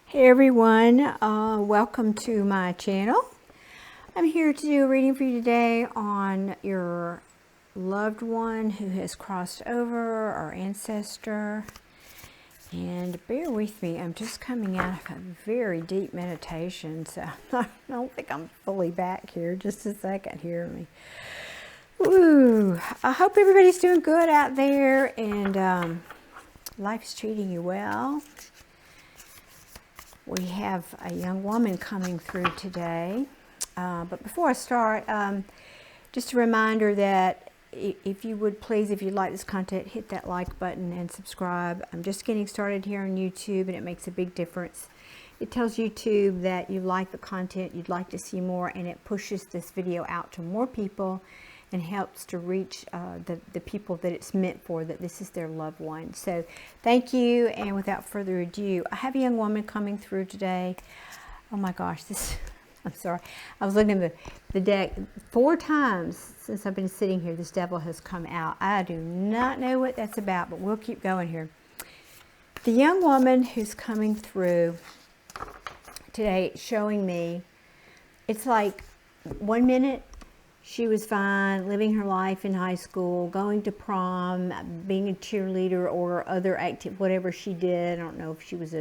Hey everyone, welcome to my channel. I'm here to do a reading for you today on your loved one who has crossed over, our ancestor. And bear with me, I'm just coming out of a very deep meditation, so I don't think I'm fully back here. Just a second, hear me. Woo! I hope everybody's doing good out there and life's treating you well. We have a young woman coming through today. But before I start, just a reminder that if you would please, if you like this content, hit that like button and subscribe. I'm just getting started here on YouTube and it makes a big difference. It tells YouTube that you like the content, you'd like to see more, and it pushes this video out to more people and helps to reach the people that it's meant for, that this is their loved one. So thank you, and without further ado, I have a young woman coming through today. Oh my gosh, I'm sorry. I was looking at the deck 4 times since I've been sitting here. This devil has come out. I do not know what that's about, but we'll keep going here. The young woman who's coming through today showing me, it's like 1 minute she was fine, living her life in high school, going to prom, being a cheerleader or other whatever she did. I don't know if she was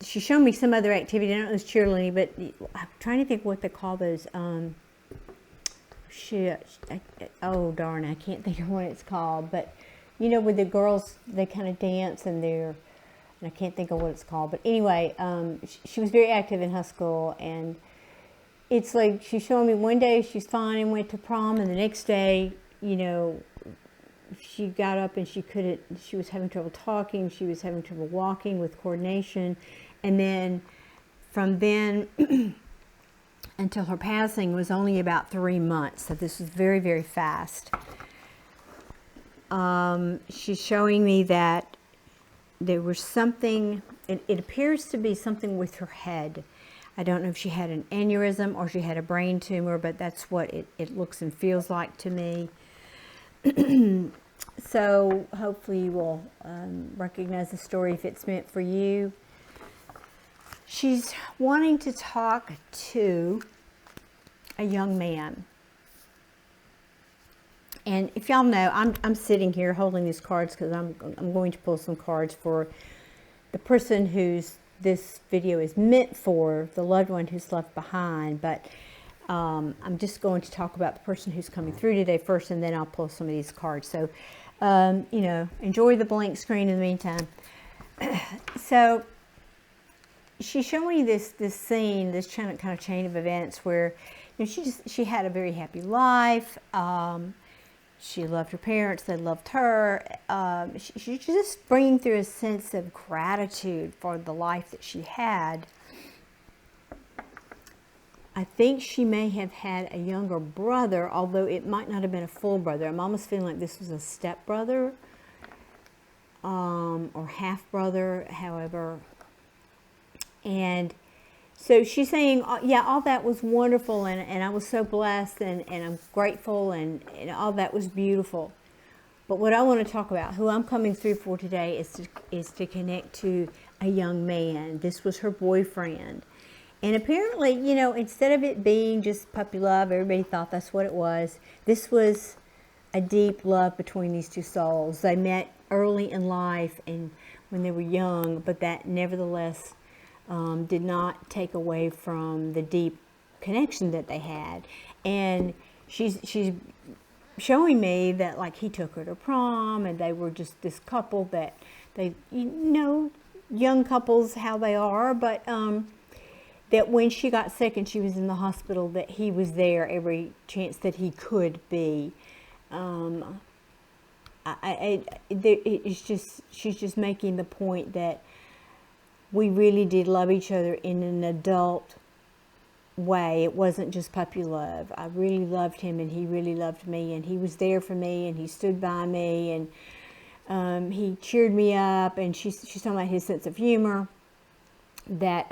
she showed me some other activity. I don't know if it was cheerleading, but I'm trying to think what they call those. Oh darn, I can't think of what it's called. But you know, with the girls, they kind of dance and I can't think of what it's called. But anyway, she was very active in high school, and it's like she's showing me one day she's fine and went to prom, and the next day, you know, she got up and she was having trouble talking, she was having trouble walking with coordination, and then from then until her passing was only about 3 months. So this was very, very fast. She's showing me that there was something, it appears to be something with her head. I don't know if she had an aneurysm or she had a brain tumor, but that's what it looks and feels like to me. So hopefully you will recognize the story if it's meant for you. She's wanting to talk to a young man. And if y'all know, I'm sitting here holding these cards because I'm going to pull some cards for the person who's this video is meant for, the loved one who's left behind. But I'm just going to talk about the person who's coming through today first, and then I'll pull some of these cards. So, you know, enjoy the blank screen in the meantime. So she's showing this scene, this kind of chain of events where, you know, she had a very happy life. She loved her parents, they loved her. She's just bringing through a sense of gratitude for the life that she had. I think she may have had a younger brother, although it might not have been a full brother. I'm almost feeling like this was a stepbrother or half brother, however. And so she's saying, yeah, all that was wonderful, and I was so blessed, and I'm grateful, and all that was beautiful. But what I want to talk about, who I'm coming through for today, is to connect to a young man. This was her boyfriend. And apparently, you know, instead of it being just puppy love, everybody thought that's what it was. This was a deep love between these two souls. They met early in life and when they were young, but that nevertheless did not take away from the deep connection that they had. And she's showing me that, like, he took her to prom, and they were just this couple that they, you know, young couples, how they are, but that when she got sick and she was in the hospital, that he was there every chance that he could be. It's just, she's just making the point that we really did love each other in an adult way. It wasn't just puppy love. I really loved him, and he really loved me, and he was there for me, and he stood by me, and he cheered me up. And she's talking about his sense of humor, that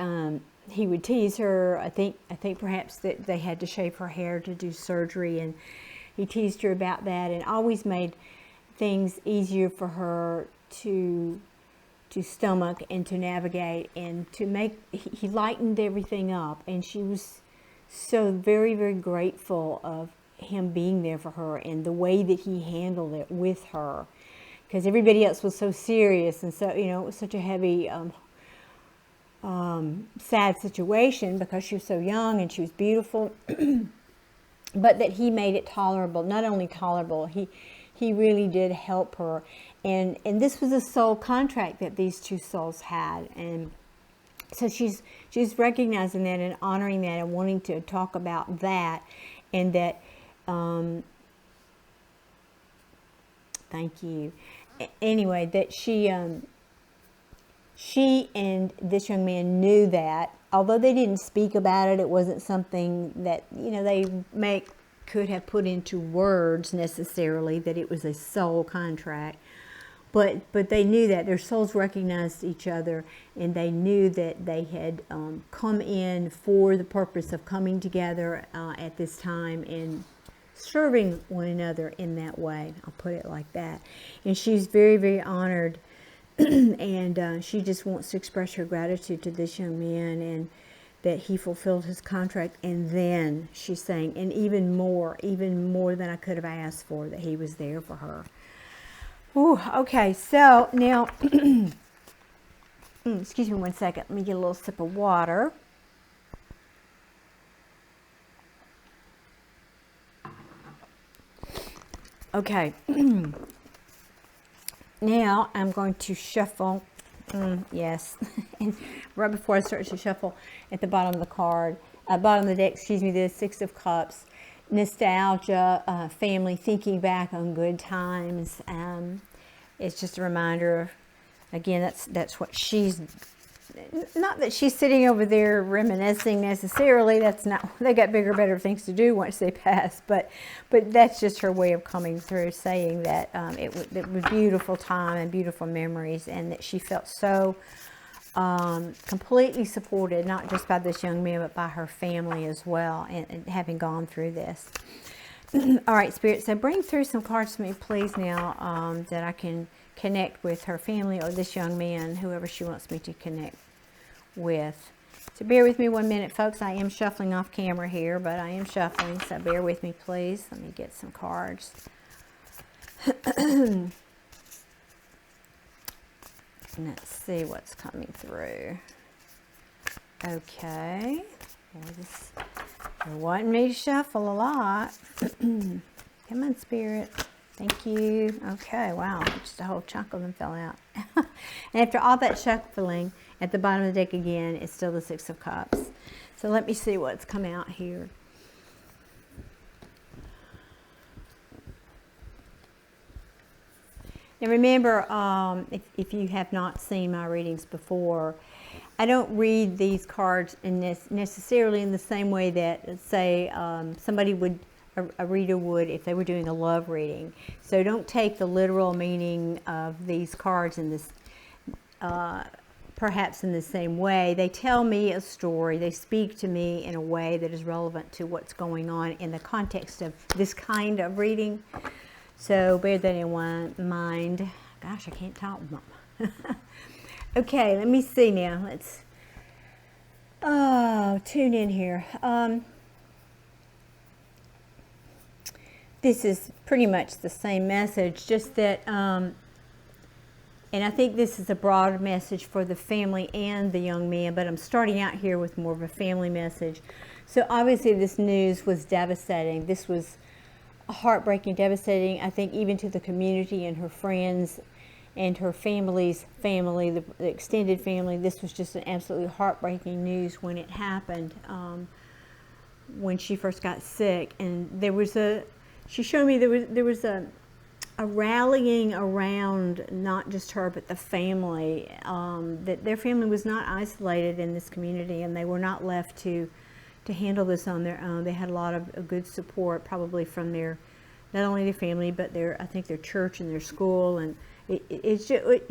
he would tease her. I think perhaps that they had to shave her hair to do surgery, and he teased her about that, and always made things easier for her to stomach and to navigate and to make. He lightened everything up, and she was so very, very grateful of him being there for her and the way that he handled it with her, because everybody else was so serious, and so, you know, it was such a heavy sad situation because she was so young and she was beautiful. But that he made it tolerable. Not only tolerable, he really did help her, and this was a soul contract that these two souls had, and so she's recognizing that and honoring that and wanting to talk about that, and that thank you. Anyway, that she and this young man knew that, although they didn't speak about it, it wasn't something that, you know, they could have put into words necessarily, that it was a soul contract. But they knew that their souls recognized each other, and they knew that they had come in for the purpose of coming together at this time and serving one another in that way. I'll put it like that. And she's very, very honored, and she just wants to express her gratitude to this young man, and that he fulfilled his contract. And then she's saying, and even more than I could have asked for, that he was there for her. Ooh, okay, so now, excuse me one second. Let me get a little sip of water. Okay, now I'm going to shuffle, yes, and right before I start to shuffle, at the bottom of the card, bottom of the deck, excuse me, the Six of Cups. Nostalgia, family, thinking back on good times. It's just a reminder. Again, that's what she's. Not that she's sitting over there reminiscing necessarily. That's not. They got bigger, better things to do once they pass. But that's just her way of coming through, saying that it was beautiful time and beautiful memories, and that she felt so completely supported, not just by this young man, but by her family as well, and having gone through this. All right, Spirit, so bring through some cards to me, please, now, that I can connect with her family or this young man, whoever she wants me to connect with. So bear with me 1 minute, folks. I am shuffling off camera here, but I am shuffling, so bear with me, please. Let me get some cards. Let's see what's coming through. Okay. You're wanting me to shuffle a lot. Come on, Spirit. Thank you. Okay, wow. Just a whole chunk of them fell out. And after all that shuffling, at the bottom of the deck again, it's still the Six of Cups. So let me see what's come out here. Now remember, if you have not seen my readings before, I don't read these cards necessarily in the same way that, say, somebody would, a reader would if they were doing a love reading. So don't take the literal meaning of these cards in this, perhaps in the same way. They tell me a story. They speak to me in a way that is relevant to what's going on in the context of this kind of reading. So bear that in mind. Gosh, I can't talk. Okay, let me see now. Let's tune in here. This is pretty much the same message, just that, and I think this is a broad message for the family and the young man, but I'm starting out here with more of a family message. So obviously this news was devastating. This was heartbreaking, devastating, I think, even to the community and her friends and her family's family, the extended family. This was just an absolutely heartbreaking news when it happened, when she first got sick. And there was she showed me there was a rallying around not just her but the family, that their family was not isolated in this community, and they were not left to handle this on their own. They had a lot of good support, probably from their, not only their family, but I think their church and their school. And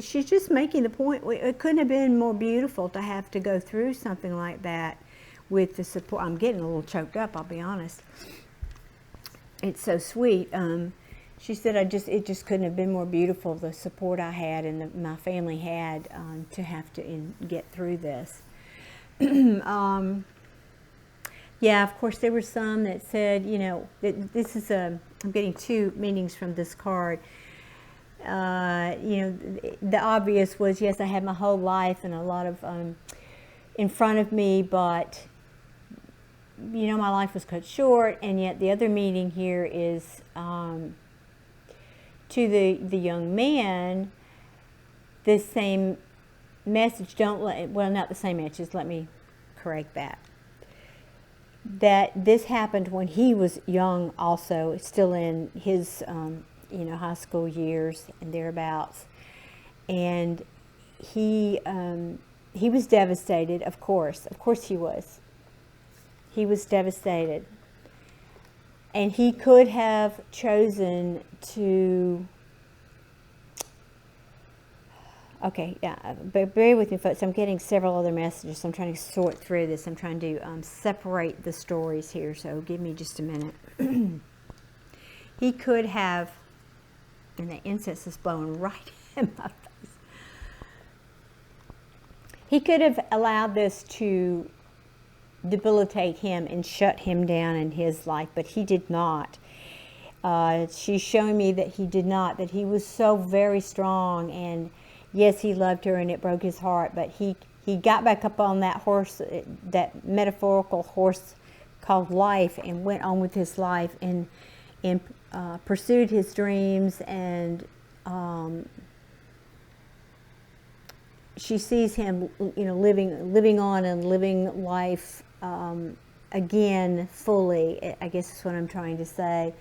she's just making the point, it couldn't have been more beautiful to have to go through something like that with the support. I'm getting a little choked up, I'll be honest. It's so sweet. she said, it just couldn't have been more beautiful, the support I had and my family had to have to get through this. Yeah, of course, there were some that said, you know, that this is I'm getting two meanings from this card. You know, the obvious was, yes, I had my whole life and a lot of in front of me, but, you know, my life was cut short. And yet the other meaning here is to the young man, this same message, well, not the same message, let me correct that. That this happened when he was young also, still in his, you know, high school years and thereabouts. And he was devastated, of course he was. He was devastated. And he could have chosen to, okay, yeah, but bear with me, folks. I'm getting several other messages, so I'm trying to sort through this. I'm trying to separate the stories here, so give me just a minute. He could have, and the incense is blowing right in my face. He could have allowed this to debilitate him and shut him down in his life, but he did not. She's showing me that he did not, that he was so very strong, and yes, he loved her and it broke his heart, but he got back up on that horse, that metaphorical horse called life, and went on with his life and pursued his dreams. And she sees him, you know, living on and living life again fully. I guess is what I'm trying to say.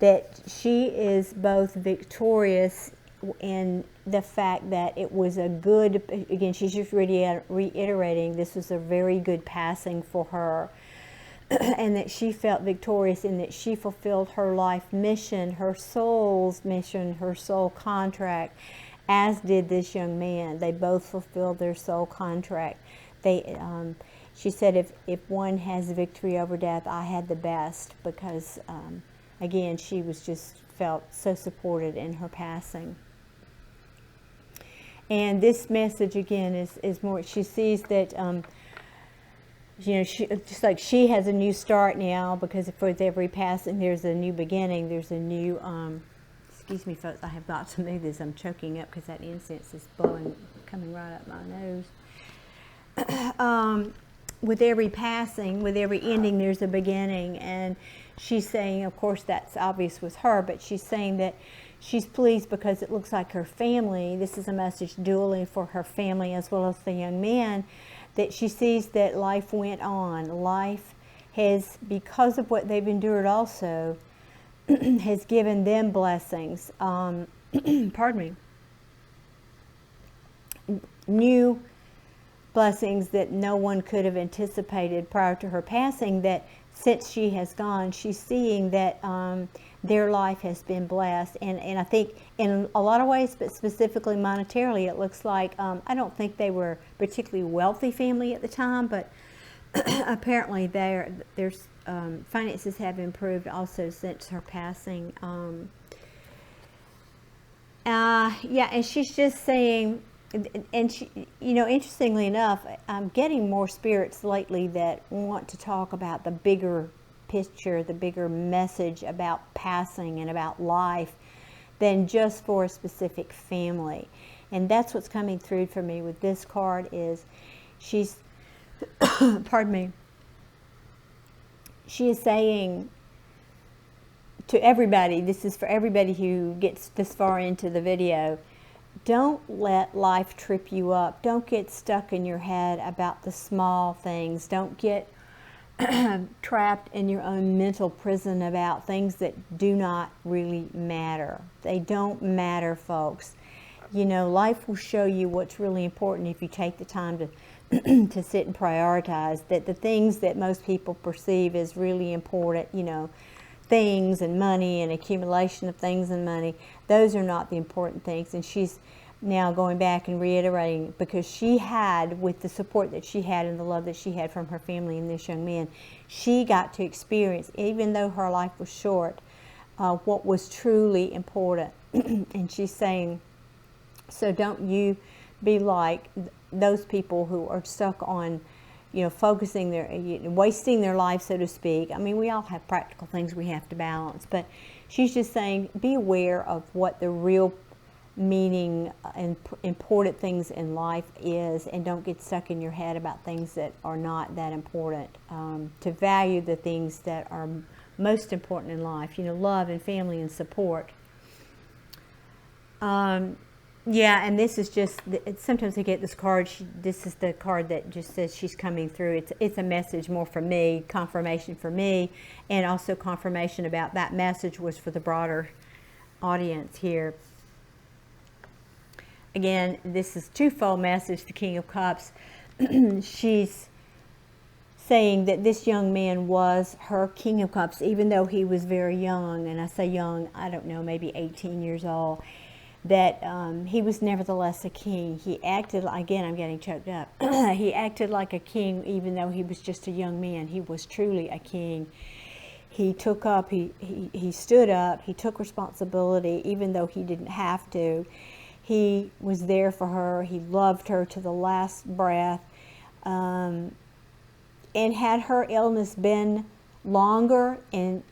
That she is both victorious in the fact that it was a good, again, she's just reiterating, this was a very good passing for her, and that she felt victorious in that she fulfilled her life mission, her soul's mission, her soul contract, as did this young man. They both fulfilled their soul contract. She said, if one has victory over death, I had the best, because again, she was just felt so supported in her passing. And this message again is more, she sees that, you know, just like she has a new start now, because with every passing there's a new beginning, there's a new, excuse me folks, I have got to move this, I'm choking up because that incense is blowing, coming right up my nose. With every passing, with every ending, there's a beginning. And she's saying, of course that's obvious with her, but she's saying that she's pleased because it looks like her family, this is a message dually for her family as well as the young man, that she sees that life went on. Life has, because of what they've endured also, has given them blessings. Pardon me. New blessings that no one could have anticipated prior to her passing, that since she has gone, she's seeing that their life has been blessed. And I think in a lot of ways, but specifically monetarily, it looks like, I don't think they were particularly wealthy family at the time, but apparently their finances have improved also since her passing. Yeah, and she's just saying, and she, you know, interestingly enough, I'm getting more spirits lately that want to talk about the bigger picture, the bigger message about passing and about life than just for a specific family. And that's what's coming through for me with this card is she's, pardon me, she is saying to everybody, this is for everybody who gets this far into the video, don't let life trip you up. Don't get stuck in your head about the small things. Don't get trapped in your own mental prison about things that do not really matter. They don't matter, folks. You know, life will show you what's really important if you take the time to to sit and prioritize that the things that most people perceive as really important, you know, things and money and accumulation of things and money, those are not the important things. And she's now going back and reiterating, because she had, with the support that she had and the love that she had from her family and this young man, she got to experience, even though her life was short, what was truly important. And she's saying, so don't you be like those people who are stuck on, focusing wasting their life, so to speak. I mean, we all have practical things we have to balance, but she's just saying, be aware of what the real meaning and important things in life is, and don't get stuck in your head about things that are not that important. To value the things that are most important in life, love and family and support. Yeah, and this is just, sometimes I get this card, this is the card that just says she's coming through. It's a message more for me, confirmation for me, and also confirmation about that message was for the broader audience here. Again, this is twofold message, the King of Cups. She's saying that this young man was her King of Cups, even though he was very young, and I say young, I don't know, maybe 18 years old, that he was nevertheless a king. He acted, again, I'm getting choked up. He acted like a king, even though he was just a young man. He was truly a king. He took up, he stood up, he took responsibility, even though he didn't have to. He was there for her. He loved her to the last breath. And had her illness been longer and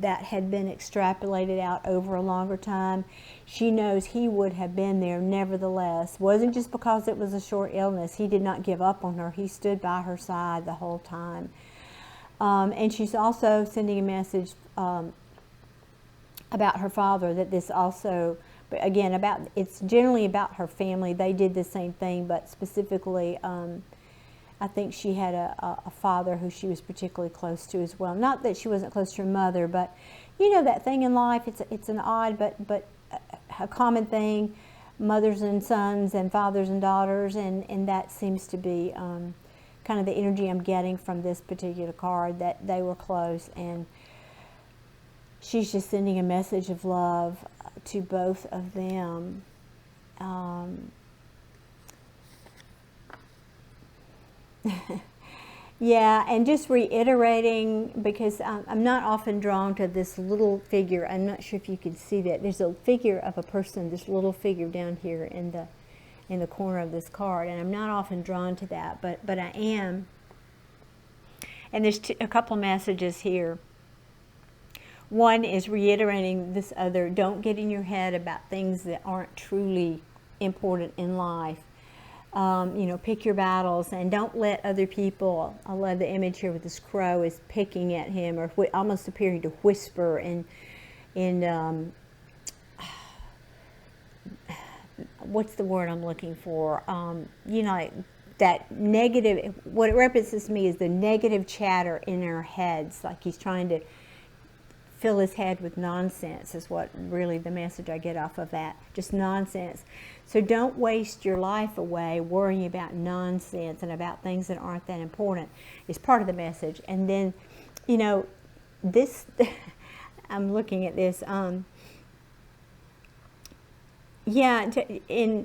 that had been extrapolated out over a longer time, she knows he would have been there nevertheless. Wasn't just because it was a short illness. He did not give up on her. He stood by her side the whole time. And she's also sending a message about her father, that this also, but again, it's generally about her family. They did the same thing, but specifically, I think she had a father who she was particularly close to as well. Not that she wasn't close to her mother, but that thing in life, it's an odd but a common thing, mothers and sons and fathers and daughters, and that seems to be kind of the energy I'm getting from this particular card, that they were close, and she's just sending a message of love to both of them. Yeah, and just reiterating, because I'm not often drawn to this little figure. I'm not sure if you can see that. There's a figure of a person, this little figure down here in the corner of this card, and I'm not often drawn to that, but I am. And there's a couple messages here. One is reiterating this other, don't get in your head about things that aren't truly important in life. Pick your battles, and don't let other people, I love the image here with this crow is picking at him, or almost appearing to whisper in what's the word I'm looking for? Like that negative, what it represents to me is the negative chatter in our heads, like he's trying to fill his head with nonsense, is what really the message I get off of that, just nonsense. So don't waste your life away worrying about nonsense and about things that aren't that important, is part of the message. And then, this, I'm looking at this, and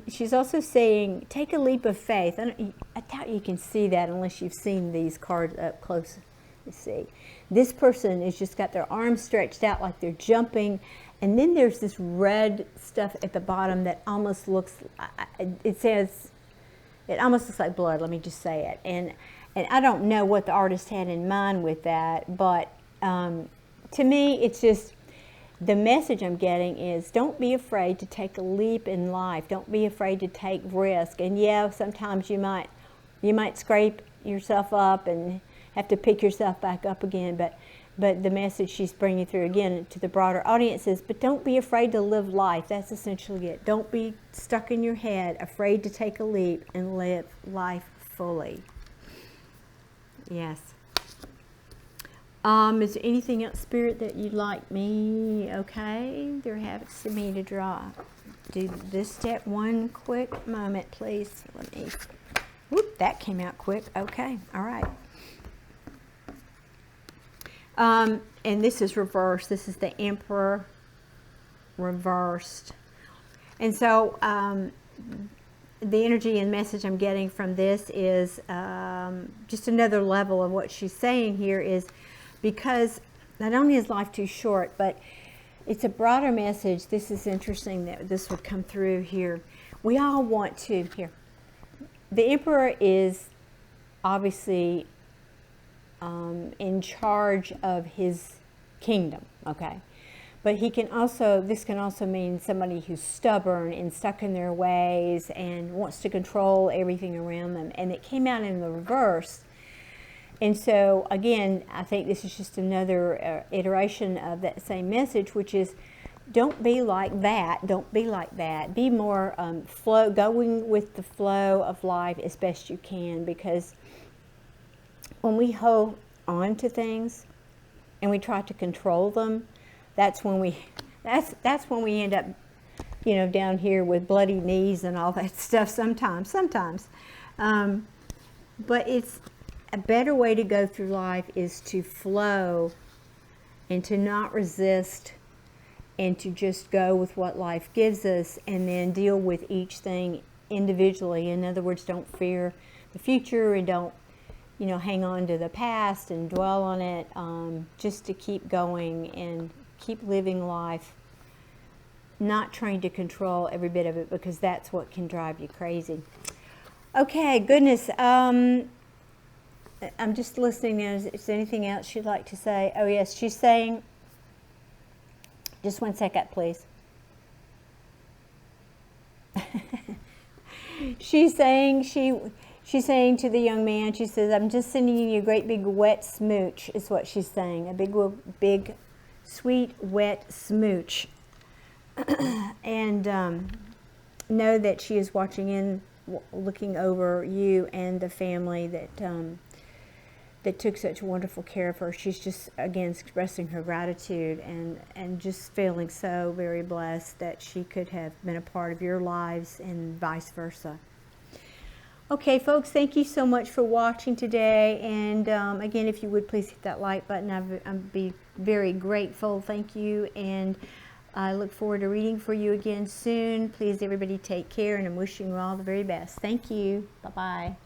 she's also saying, take a leap of faith. I doubt you can see that unless you've seen these cards up close. Let's see. This person has just got their arms stretched out like they're jumping, and then there's this red stuff at the bottom that almost looks, it almost looks like blood, let me just say it. And I don't know what the artist had in mind with that, but to me, it's just, the message I'm getting is, don't be afraid to take a leap in life. Don't be afraid to take risk. And yeah, sometimes you might scrape yourself up and have to pick yourself back up again, but the message she's bringing through again to the broader audience is, but don't be afraid to live life. That's essentially it. Don't be stuck in your head, afraid to take a leap and live life fully. Yes. Is there anything else, Spirit, that you'd like me? Okay, there happens to me to draw. Do this step one quick moment, please. Let me. Whoop, that came out quick. Okay, all right. And this is reversed. This is the Emperor reversed. And so the energy and message I'm getting from this is just another level of what she's saying here is, because not only is life too short, but it's a broader message. This is interesting that this would come through here. We all want to, here. The Emperor is obviously in charge of his kingdom, okay? But he can also, this can also mean somebody who's stubborn and stuck in their ways and wants to control everything around them. And it came out in the reverse. And so, again, I think this is just another iteration of that same message, which is don't be like that. Don't be like that. Be more going with the flow of life as best you can, because when we hold on to things and we try to control them, that's when we end up, you know, down here with bloody knees and all that stuff sometimes. But it's a better way to go through life is to flow and to not resist and to just go with what life gives us and then deal with each thing individually. In other words, don't fear the future and don't, you know, hang on to the past and dwell on it, just to keep going and keep living life, not trying to control every bit of it, because that's what can drive you crazy. Okay, goodness. I'm just listening now. Is there anything else you'd like to say? Oh, yes, she's saying, just 1 second, please. She's saying to the young man, she says, I'm just sending you a great big wet smooch, is what she's saying. A big sweet wet smooch. And know that she is watching in, looking over you and the family that that took such wonderful care of her. She's just, again, expressing her gratitude and just feeling so very blessed that she could have been a part of your lives and vice versa. Okay, folks, thank you so much for watching today. And again, if you would please hit that like button, I'd be very grateful. Thank you. And I look forward to reading for you again soon. Please, everybody, take care, and I'm wishing you all the very best. Thank you. Bye-bye.